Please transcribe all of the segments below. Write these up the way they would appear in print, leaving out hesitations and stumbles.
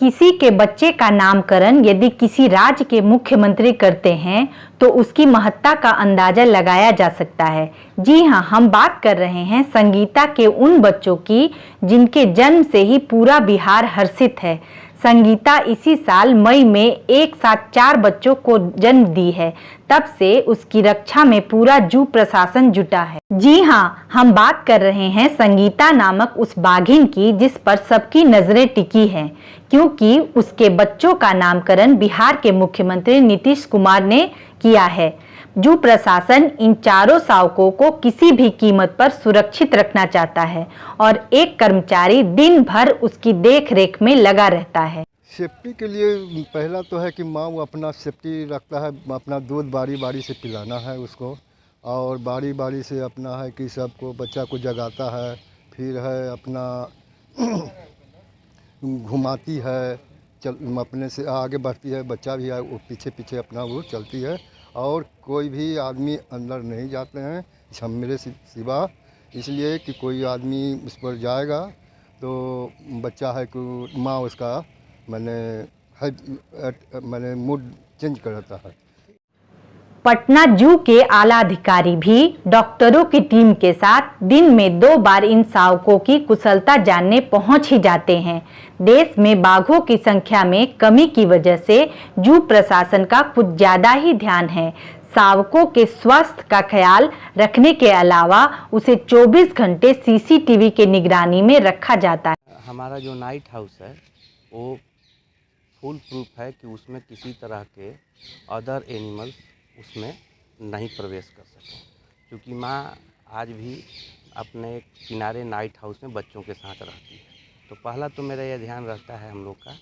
किसी के बच्चे का नामकरण यदि किसी राज्य के मुख्यमंत्री करते हैं तो उसकी महत्ता का अंदाजा लगाया जा सकता है। जी हाँ, हम बात कर रहे हैं संगीता के उन बच्चों की जिनके जन्म से ही पूरा बिहार हर्षित है। संगीता इसी साल मई में एक साथ 4 बच्चों को जन्म दी है। तब से उसकी रक्षा में पूरा जू प्रशासन जुटा है। जी हाँ, हम बात कर रहे हैं संगीता नामक उस बाघिन की जिस पर सबकी नजरें टिकी हैं, क्योंकि उसके बच्चों का नामकरण बिहार के मुख्यमंत्री नीतीश कुमार ने किया है। जू प्रशासन इन चारों शावकों को किसी भी कीमत पर सुरक्षित रखना चाहता है और एक कर्मचारी दिन भर उसकी देखरेख में लगा रहता है। सेफ्टी के लिए पहला तो है कि माँ वो अपना सेफ्टी रखता है, अपना दूध बारी बारी से पिलाना है उसको, और बारी बारी से अपना है कि सबको बच्चा को जगाता है, फिर है अपना घुमाती है, चल अपने से आगे बढ़ती है, बच्चा भी है वो पीछे पीछे अपना वो चलती है, और कोई भी आदमी अंदर नहीं जाते हैं मेरे सिवा, इसलिए कि कोई आदमी उस पर जाएगा तो बच्चा है कि माँ उसका मैंने मूड चेंज कर देता है। पटना जू के आला अधिकारी भी डॉक्टरों की टीम के साथ दिन में 2 बार इन शावकों की कुशलता जानने पहुंच ही जाते हैं। देश में बाघों की संख्या में कमी की वजह से जू प्रशासन का कुछ ज्यादा ही ध्यान है। शावकों के स्वास्थ्य का ख्याल रखने के अलावा उसे 24 घंटे सीसीटीवी के निगरानी में रखा जाता है। हमारा जो नाइट हाउस है वो फुल प्रूफ है कि उसमें किसी तरह के अदर एनिमल्स उसमें नहीं प्रवेश कर सकें, क्योंकि माँ आज भी अपने किनारे नाइट हाउस में बच्चों के साथ रहती है। तो पहला तो मेरा यह ध्यान रहता है हम लोग का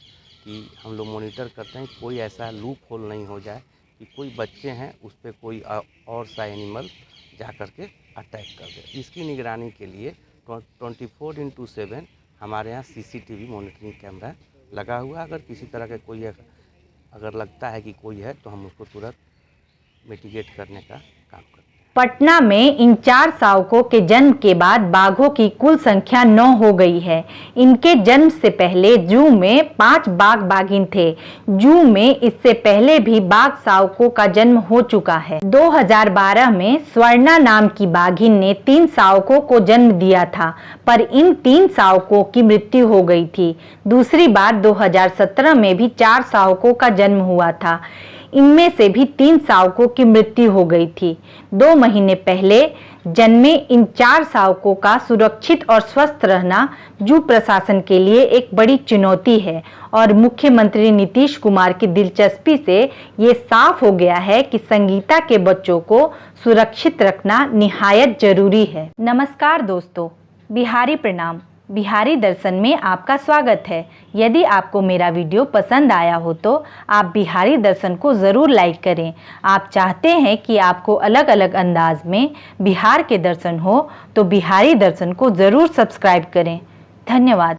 कि हम लोग मॉनिटर करते हैं कोई ऐसा लूप होल नहीं हो जाए कि कोई बच्चे हैं उस पर कोई और सा एनिमल जा कर के अटैक कर दे। इसकी निगरानी के लिए 24/7 हमारे यहाँ सीसीटीवी मॉनिटरिंग कैमरा लगा हुआ है। अगर किसी तरह के कोई अगर लगता है कि कोई है तो हम उसको तुरंत मिटिगेट करने का काम करते हैं। पटना में इन 4 शावकों के जन्म के बाद बाघों की कुल संख्या 9 हो गई है। इनके जन्म से पहले जू में 5 बाघ बाघिन थे। जू में इससे पहले भी बाघ शावकों का जन्म हो चुका है। 2012 में स्वर्णा नाम की बाघिन ने 3 शावकों को जन्म दिया था, पर इन 3 शावकों की मृत्यु हो गई थी। दूसरी बार 2017 में भी 4 शावकों का जन्म हुआ था। इनमें से भी 3 शावकों की मृत्यु हो गई थी। 2 महीने पहले जन्मे इन 4 शावकों का सुरक्षित और स्वस्थ रहना जू प्रशासन के लिए एक बड़ी चुनौती है, और मुख्यमंत्री नीतीश कुमार की दिलचस्पी से ये साफ हो गया है कि संगीता के बच्चों को सुरक्षित रखना निहायत जरूरी है। नमस्कार दोस्तों, बिहारी प्रणाम। बिहारी दर्शन में आपका स्वागत है। यदि आपको मेरा वीडियो पसंद आया हो तो आप बिहारी दर्शन को ज़रूर लाइक करें। आप चाहते हैं कि आपको अलग अलग अंदाज में बिहार के दर्शन हो तो बिहारी दर्शन को ज़रूर सब्सक्राइब करें। धन्यवाद।